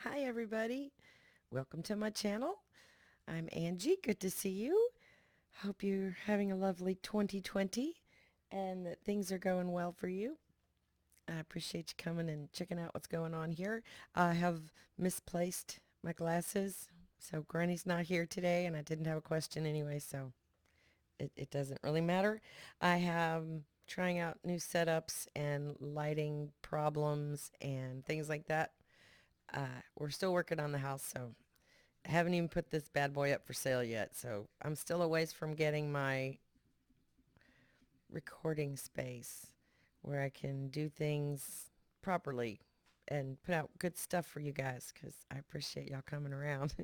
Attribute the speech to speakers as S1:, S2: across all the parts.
S1: Hi everybody. Welcome to my channel. I'm Angie. Good to see you. Hope you're having a lovely 2020 and that things are going well for you. I appreciate you coming and checking out what's going on here. I have misplaced my glasses, so Granny's not here today and I didn't have a question anyway, so it doesn't really matter. I have trying out new setups and lighting problems and things like that. We're still working on the house, so I haven't even put this bad boy up for sale yet. So I'm still a ways from getting my recording space where I can do things properly and put out good stuff for you guys because I appreciate y'all coming around.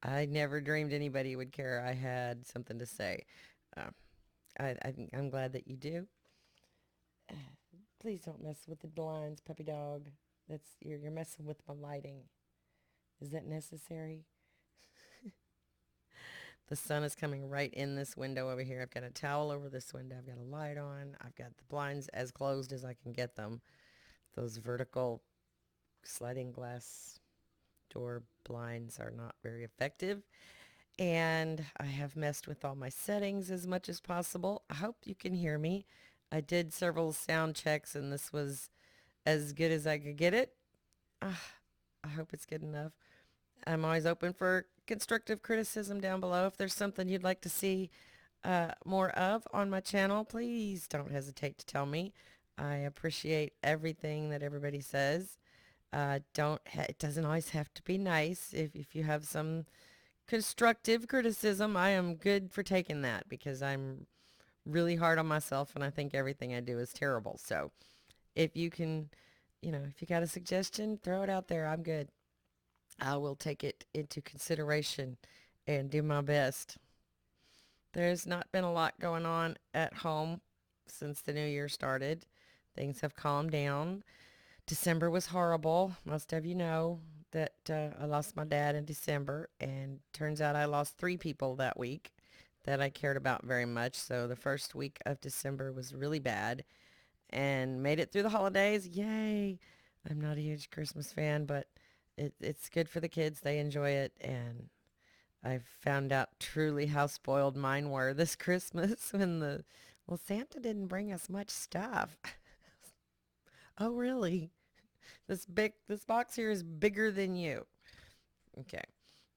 S1: I never dreamed anybody would care I had something to say. Uh, I'm glad that you do. Please don't mess with the blinds, puppy dog. You're messing with my lighting. Is that necessary? The sun is coming right in this window over here. I've got a towel over this window. I've got a light on. I've got the blinds as closed as I can get them. Those vertical sliding glass door blinds are not very effective. And I have messed with all my settings as much as possible. I hope you can hear me. I did several sound checks and this was as good as I could get it. I hope it's good enough. I'm always open for constructive criticism down below. If there's something you'd like to see more of on my channel, please don't hesitate to tell me. I appreciate everything that everybody says. It doesn't always have to be nice. If you have some constructive criticism, I am good for taking that because I'm really hard on myself and I think everything I do is terrible. So if you can, if you got a suggestion, throw it out there. I'm good. I will take it into consideration and do my best. There's not been a lot going on at home since the new year started. Things have calmed down. December was horrible. Most of you know that I lost my dad in December, and turns out I lost 3 people that week that I cared about very much. So the first week of December was really bad and made it through the holidays. Yay! I'm not a huge Christmas fan, but it's good for the kids. They enjoy it, and I found out truly how spoiled mine were this Christmas well, Santa didn't bring us much stuff. Oh, really? This box here is bigger than you. Okay.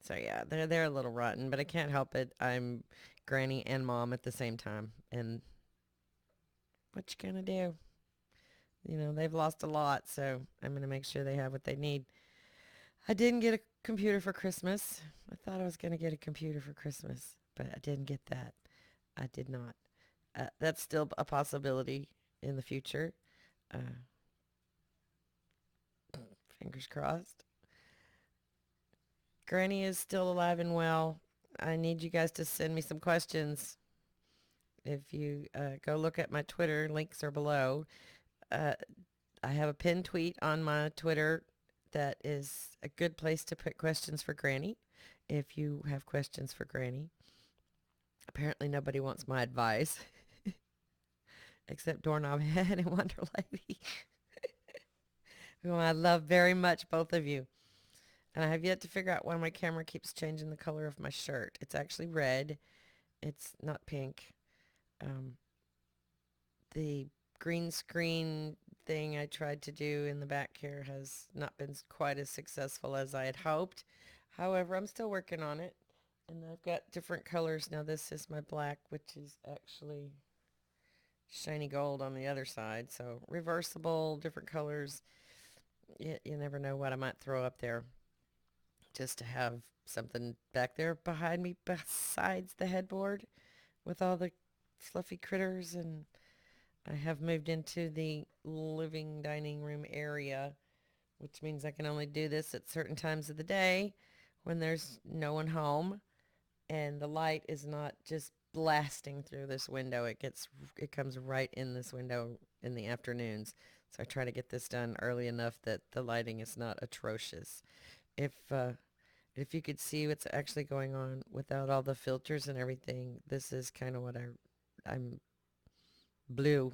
S1: So yeah, they're a little rotten, but I can't help it. I'm granny and mom at the same time. And what you gonna do? They've lost a lot, so I'm gonna make sure they have what they need. I didn't get a computer for Christmas. I thought I was gonna get a computer for Christmas, but I didn't get that. I did not. That's still a possibility in the future. Uh, Fingers crossed. Granny is still alive and well. I need you guys to send me some questions. If you go look at my Twitter, links are below. Uh, I have a pinned tweet on my Twitter that is a good place to put questions for Granny. If you have questions for Granny. Apparently nobody wants my advice except Doorknob Head and Wonder Lady, whom I love very much, both of you. And I have yet to figure out why my camera keeps changing the color of my shirt. It's actually red. It's not pink. Um, the green screen thing I tried to do in the back here has not been quite as successful as I had hoped. However, I'm still working on it. And I've got different colors. Now this is my black, which is actually shiny gold on the other side. So reversible, different colors. You never know what I might throw up there just to have something back there behind me besides the headboard with all the fluffy critters. And I have moved into the living dining room area, which means I can only do this at certain times of the day when there's no one home and the light is not just blasting through this window. It comes right in this window in the afternoons. So I try to get this done early enough that the lighting is not atrocious. If if you could see what's actually going on without all the filters and everything, this is kind of what I'm blue.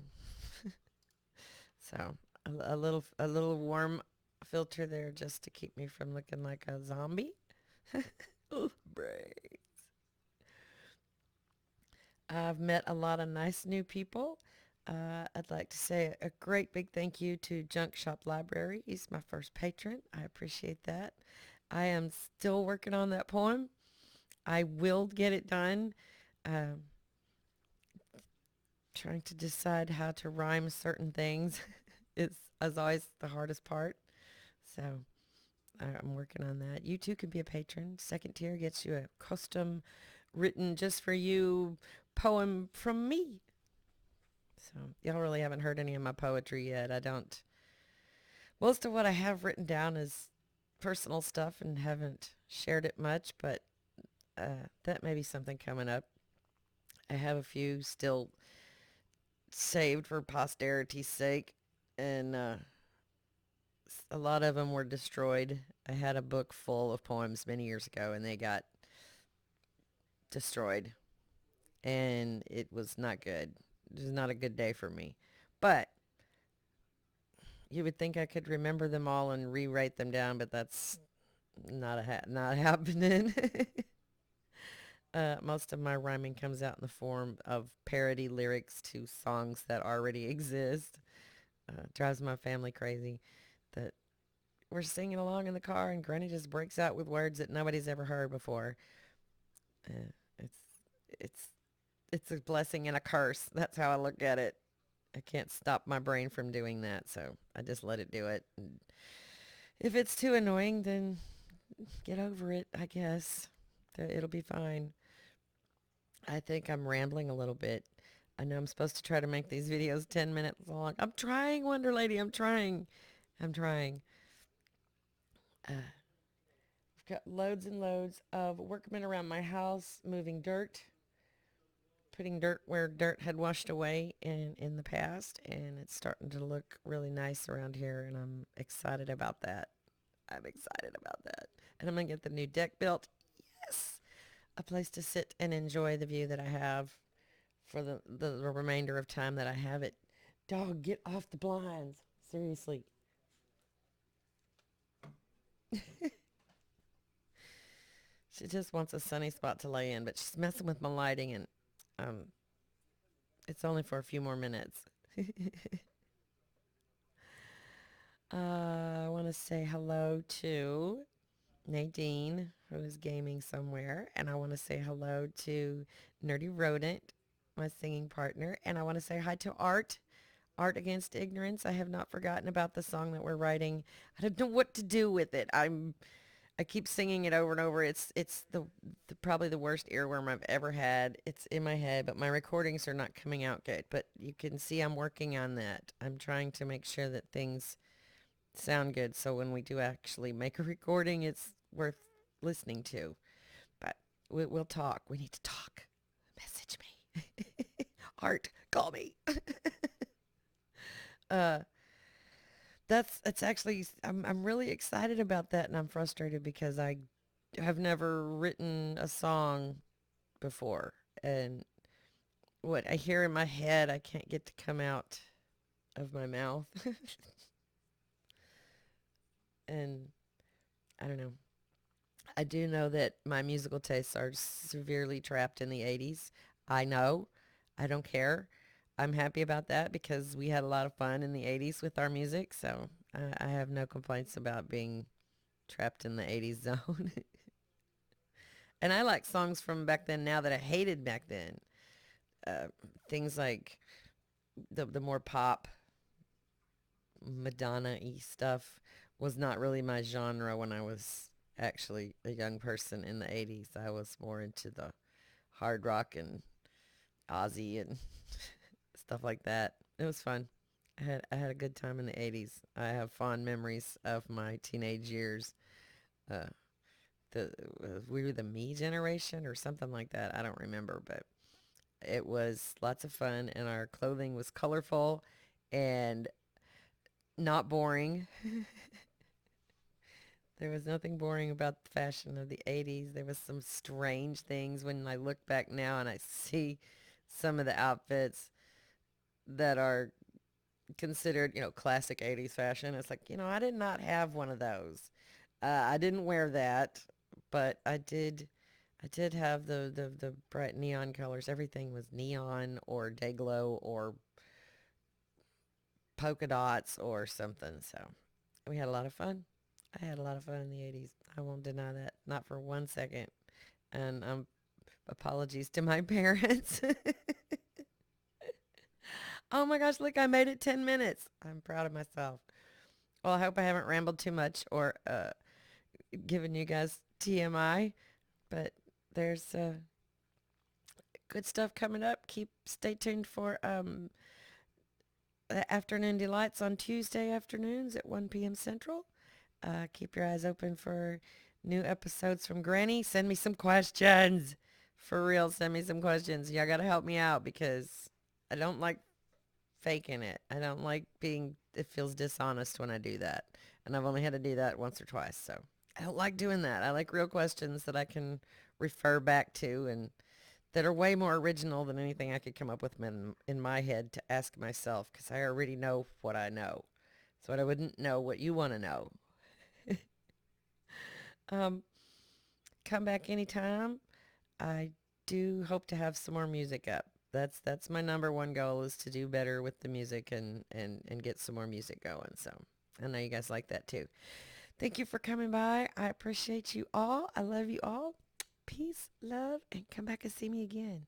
S1: So a little warm filter there just to keep me from looking like a zombie. Ugh, brains. I've met a lot of nice new people. I'd like to say a great big thank you to Junk Shop Library. He's my first patron. I appreciate that. I am still working on that poem. I will get it done. Um, Trying to decide how to rhyme certain things is, as always, the hardest part. So I'm working on that. You too can be a patron. Second tier gets you a custom written just for you poem from me. So y'all really haven't heard any of my poetry yet. I don't. Most of what I have written down is personal stuff and haven't shared it much, but that may be something coming up. I have a few still saved for posterity's sake, and a lot of them were destroyed. I had a book full of poems many years ago, and they got destroyed, and it was not good. It was not a good day for me. But you would think I could remember them all and rewrite them down, but that's not happening. Most of my rhyming comes out in the form of parody lyrics to songs that already exist. Drives my family crazy that we're singing along in the car and Granny just breaks out with words that nobody's ever heard before. Uh, it's it's it's a blessing and a curse. That's how I look at it. I can't stop my brain from doing that, so I just let it do it. And if it's too annoying, then get over it, I guess. It'll be fine. I think I'm rambling a little bit. I know I'm supposed to try to make these videos 10 minutes long. I'm trying, Wonder Lady. I'm trying. I'm trying. I've got loads and loads of workmen around my house moving dirt, putting dirt where dirt had washed away in the past, and it's starting to look really nice around here, and I'm excited about that. I'm excited about that. And I'm going to get the new deck built. Yes! A place to sit and enjoy the view that I have for the remainder of time that I have it. Dog, get off the blinds. Seriously. She just wants a sunny spot to lay in, but she's messing with my lighting, and um, it's only for a few more minutes. I want to say hello to Nadine, who is gaming somewhere, and I want to say hello to Nerdy Rodent, my singing partner, and I want to say hi to Art. Art Against Ignorance. I have not forgotten about the song that we're writing. I don't know what to do with it. I keep singing it over and over. It's the probably the worst earworm I've ever had. It's in my head, but my recordings are not coming out good. But you can see I'm working on that. I'm trying to make sure that things sound good, so when we do actually make a recording, it's worth listening to. But we'll talk. We need to talk. Message me. Art, call me. uh that's it's actually I'm really excited about that, and I'm frustrated because I have never written a song before, and what I hear in my head I can't get to come out of my mouth. And I don't know. I do know that my musical tastes are severely trapped in the 80s. I know. I don't care. I'm happy about that because we had a lot of fun in the 80s with our music, so I have no complaints about being trapped in the 80s zone. And I like songs from back then now that I hated back then. Uh, Things like the more pop, Madonna-y stuff was not really my genre when I was actually a young person in the 80s. I was more into the hard rock and Ozzy and stuff like that. It was fun. I had a good time in the 80s. I have fond memories of my teenage years. Uh, the We were the me generation or something like that. I don't remember, but it was lots of fun, and our clothing was colorful and not boring. There was nothing boring about the fashion of the 80s. There was some strange things when I look back now and I see some of the outfits that are considered, classic 80s fashion. It's like, I did not have one of those. I didn't wear that, but I did have the bright neon colors. Everything was neon or day glow or polka dots or something. So we had a lot of fun. I had a lot of fun in the 80s. I won't deny that. Not for 1 second. And apologies to my parents. Oh my gosh, look, I made it 10 minutes. I'm proud of myself. Well, I hope I haven't rambled too much or given you guys TMI, but there's good stuff coming up. Stay tuned for Afternoon Delights on Tuesday afternoons at 1 p.m. Central. Keep your eyes open for new episodes from Granny. Send me some questions. For real, send me some questions. Y'all got to help me out because I don't like faking it. I don't like it feels dishonest when I do that. And I've only had to do that once or twice. So I don't like doing that. I like real questions that I can refer back to and that are way more original than anything I could come up with in my head to ask myself because I already know what I know. So I wouldn't know what you want to know. Um, Come back anytime. I do hope to have some more music up. That's my number one goal is to do better with the music and get some more music going. So I know you guys like that too. Thank you for coming by. I appreciate you all. I love you all. Peace, love, and come back and see me again.